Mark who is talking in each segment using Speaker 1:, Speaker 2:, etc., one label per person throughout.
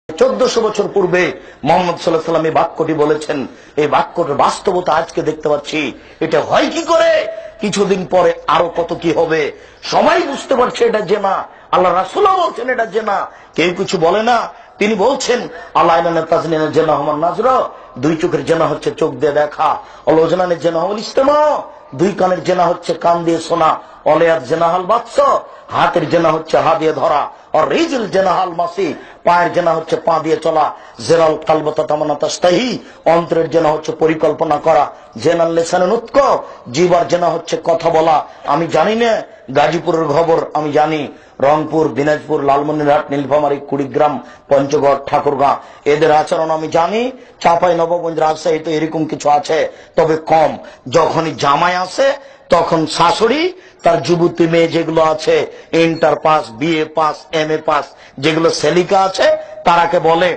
Speaker 1: 1400 বছর পূর্বে মোহাম্মদ সাল্লাল্লাহু আলাইহি ওয়াসাল্লাম এই বাক্যটি বলেছেন। এই বাক্যটার বাস্তবতা আজকে দেখতে পাচ্ছি। এটা হয় কি করে, কিছুদিন পরে আরো কত কি হবে, সবাই বুঝতে পারছে এটা জেনা। আল্লাহ রাসূলও বলছেন এটা জেনা, কেউ কিছু বলে না। তিনি বলছেন আল্লাহ তাজনিনের জেনা হুমান নাজরা, দুই চোখের জেনা হচ্ছে চোখ দিয়ে দেখা। অলজনানের জেনা হল ইস্তেমা, দুই কানের জেনা হচ্ছে কান দিয়ে শোনা। অলেয়াত জেনা হাল বাৎস, হাতের জেনা হচ্ছে হা দিয়ে ধরা। আর রিজল জেনা হাল মাসি, পায়ের জেনা হচ্ছে পা দিয়ে চলা। জেনাল কালবতা তামানা তাস্তাহি, অন্তরের জেনা হচ্ছে পরিকল্পনা করা। জেনাল লেসানে নুতক, জিবার জেনা হচ্ছে কথা বলা। আমি জানি না গাজীপুরের খবর, আমি জানি রংপুর, দিনাজপুর, লালমনিরহাট, নীলফামারী, কুড়িগ্রাম, পঞ্চগড়, ঠাকুরগাঁ এদের আচরণ আমি জানি। চাঁপাই নবাবগঞ্জ, রাজশাহী তো এরকম কিছু আছে, তবে কম। যখনই জামাই আসে তখন শাশুড়ি তার যুবতী মেয়ে যেগুলো আছে, inter pass, BA pass, MA pass, যেগুলো সেলিকা আছে, তারাকে বলে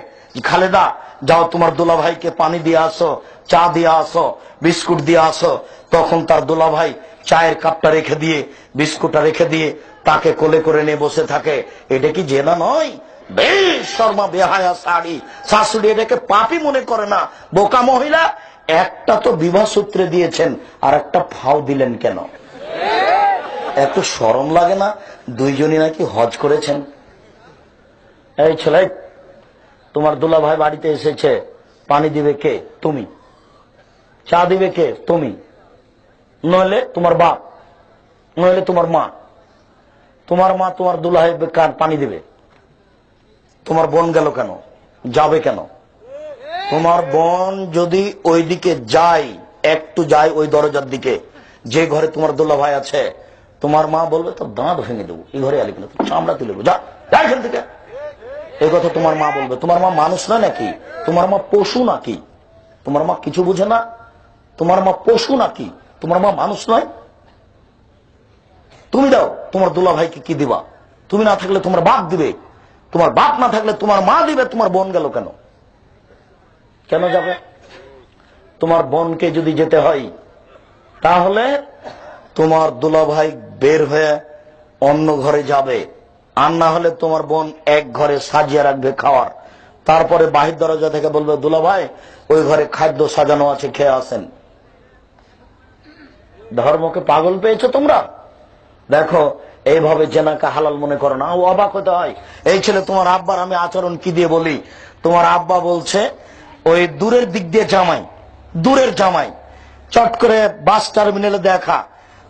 Speaker 1: খালেদা যাও তোমার দুলাভাইকে পানি দিয়ে আসো, চা দিয়ে আসো, বিস্কুট দিয়ে আসো। তখন তার দুলাভাই চায়ের কাপটা রেখে দিয়ে, বিস্কুটটা রেখে দিয়ে তাকে কোলে করে নিয়ে বসে থাকে। এটা কি জেনা নয়? বেশ শর্মা বেহায়া শাড়ি শাশুড়ি এটাকে পাপই মনে করে না। বোকা মহিলা, একটা তো বিবাহ সূত্রে দিয়েছেন, আর একটা ফাও দিলেন কেন? এত শরম লাগে না? দুইজনই নাকি হজ করেছেন। এই ছেলে, তোমার দুলাভাই বাড়িতে এসেছে, পানি দিবে কে? তুমি। চা দিবে কে? তুমি। নইলে তোমার বাপ, নইলে তোমার মা। তোমার মা তোমার দুলাভাই পানি দিবে, তোমার বোন গেল কেন? যাবে কেন? তোমার বোন যদি ওই দিকে যায়, একটু যায় ওই দরজার দিকে, যে ঘরে তোমার দুলাভাই আছে, তোমার মা বলবে তো দাঁত ভেঙে দেবো, এই ঘরে আলি কিনা তো চামড়া তুলে দেবো, যা যা এখান থেকে। এই কথা তোমার মা বলবে। তোমার মা মানুষ না নাকি? তোমার মা পশু নাকি? তোমার মা কিছু বুঝে না? তোমার মা পশু নাকি? তোমার মা মানুষ নয়? তুমি দাও তোমার দুলাভাইকে কি দিবা? তুমি না থাকলে তোমার বাপ দিবে, তোমার বাপ না থাকলে তোমার মা দিবে। তোমার বোন গেল কেন? কেন যাবে? তোমার বোনকে যদি যেতে হয়, তাহলে তোমার দুলাভাই বের হয়ে অন্য ঘরে যাবে, আর না হলে তোমার বোন এক ঘরে সাজিয়ে রাখবে খাওয়ার। তারপরে বাহির দরজা থেকে বলবে দুলাভাই ওই ঘরে খাদ্য সাজানো আছে, খেয়ে আসেন। ধর্মকে পাগল পেয়েছো তোমরা? দেখো, এইভাবে জেনাকে হালাল মনে করো না। ও অবাক হতে হয়। এই ছেলে তোমার আব্বার আমি আচরণ কি দিয়ে বলি। তোমার আব্বা বলছে ওই দূরের দিক দিয়ে জামাই, দূরের জামাই চট করে বাস টার্মিনালে দেখা,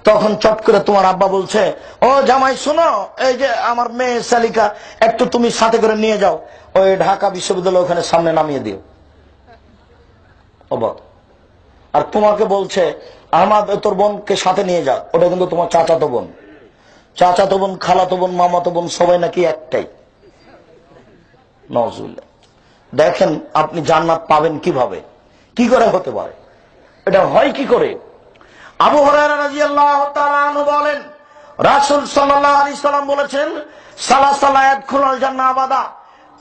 Speaker 1: তখন চট করে তোমার আব্বা বলছে ও জামাই শোনো, এই যে আমার মেয়ে শালিকা, একটু তুমি সাথে করে নিয়ে যাও, ওই ঢাকা বিশ্ববিদ্যালয় ওখানে সামনে নামিয়ে দিও। অবাক। আর তোমাকে বলছে আমার তোর বোনকে সাথে নিয়ে যা, ওটা কিন্তু তোমার চাচাতো বোন। চাচাতো বোন, খালাতো বোন, মামাতো বোন সবাই নাকি একটাই। নজরুল্লাহ। দেখেন আপনি জান্নাত পাবেন কিভাবে, কি করে হতে পারে, এটা হয় কি করে? আবু হুরায়রা রাদিয়াল্লাহু তাআলা আনহু বলেন রাসূল সাল্লাল্লাহু আলাইহি সাল্লাম বলেছেন সালাসালা ইয়াদখুলুল জান্নাহ আবাদা,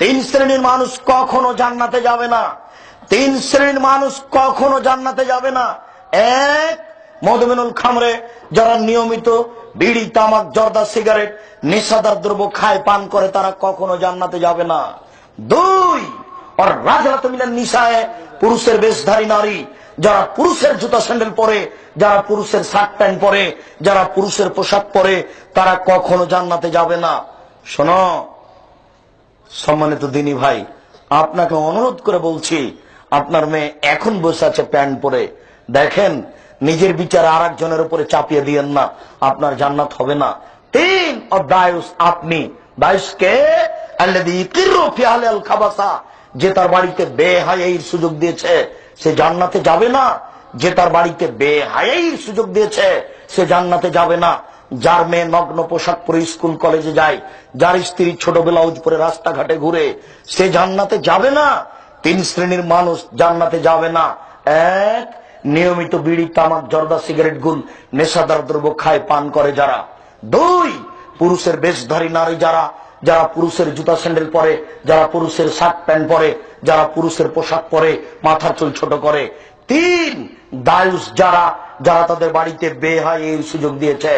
Speaker 1: তিন শ্রেণীর মানুষ কখনো জান্নাতে যাবে না। তিন শ্রেণীর মানুষ কখনো জান্নাতে যাবে না। এক, মদমিনুল খামরে, যারা নিয়মিত বিড়ি, তামাক, জর্দা, সিগারেট, নেশাদার দ্রব্য খায়, পান করে, তারা কখনো জান্নাতে যাবে না। দুই, আর রাজরাত মিনান নিসায়ে, পুরুষের বেশধারী নারী, যারা পুরুষের জুতা স্যান্ডেল পরে, যারা পুরুষের শার্ট প্যান্ট পরে, যারা পুরুষের পোশাক পরে, তারা কখনো জান্নাতে যাবে না। শোনো সম্মানিত দিনী ভাই, আপনাকে অনুরোধ করে বলছি, আপনার মেয়ে এখন বসে আছে প্যান্ট পরে, দেখেন নিজের বিচার আর একজনের উপরে চাপিয়ে দিয়েন না, আপনার জান্নাত হবে না। তিন, দায়ুস, আপনি দায়ুসকে আল্লাযী ইকিরু ফি আহলিল খাবাসা, যে তার বাড়িতে বেহায়াইর সুযোগ দিয়েছে সে জান্নাতে যাবে না। যে তার বাড়িতে বেহায়াইর সুযোগ দিয়েছে সে জান্নাতে যাবে না। যার মেয়ে নগ্ন পোশাক পরে স্কুল কলেজে যায়, যার স্ত্রী ছোট ব্লাউজ পরে রাস্তাঘাটে ঘুরে, সে জান্নাতে যাবে না। তিন শ্রেণীর মানুষ জান্নাতে যাবে না। এক, নিয়মিত বিড়ি, তামাক, জর্দা, সিগারেট, গুল, নেশাদার দ্রব্য খায়, পান করে যারা। দুই, পুরুষের বেশধারী নারী, যারা যারা পুরুষের জুতা স্যান্ডেল পরে, যারা পুরুষের শার্ট প্যান্ট পরে, যারা পুরুষের পোশাক পরে, মাথার চুল ছোট করে। তিন, দায়ুস, যারা যারা তাদের বাড়িতে বেহায়াইর সুযোগ দিয়েছে।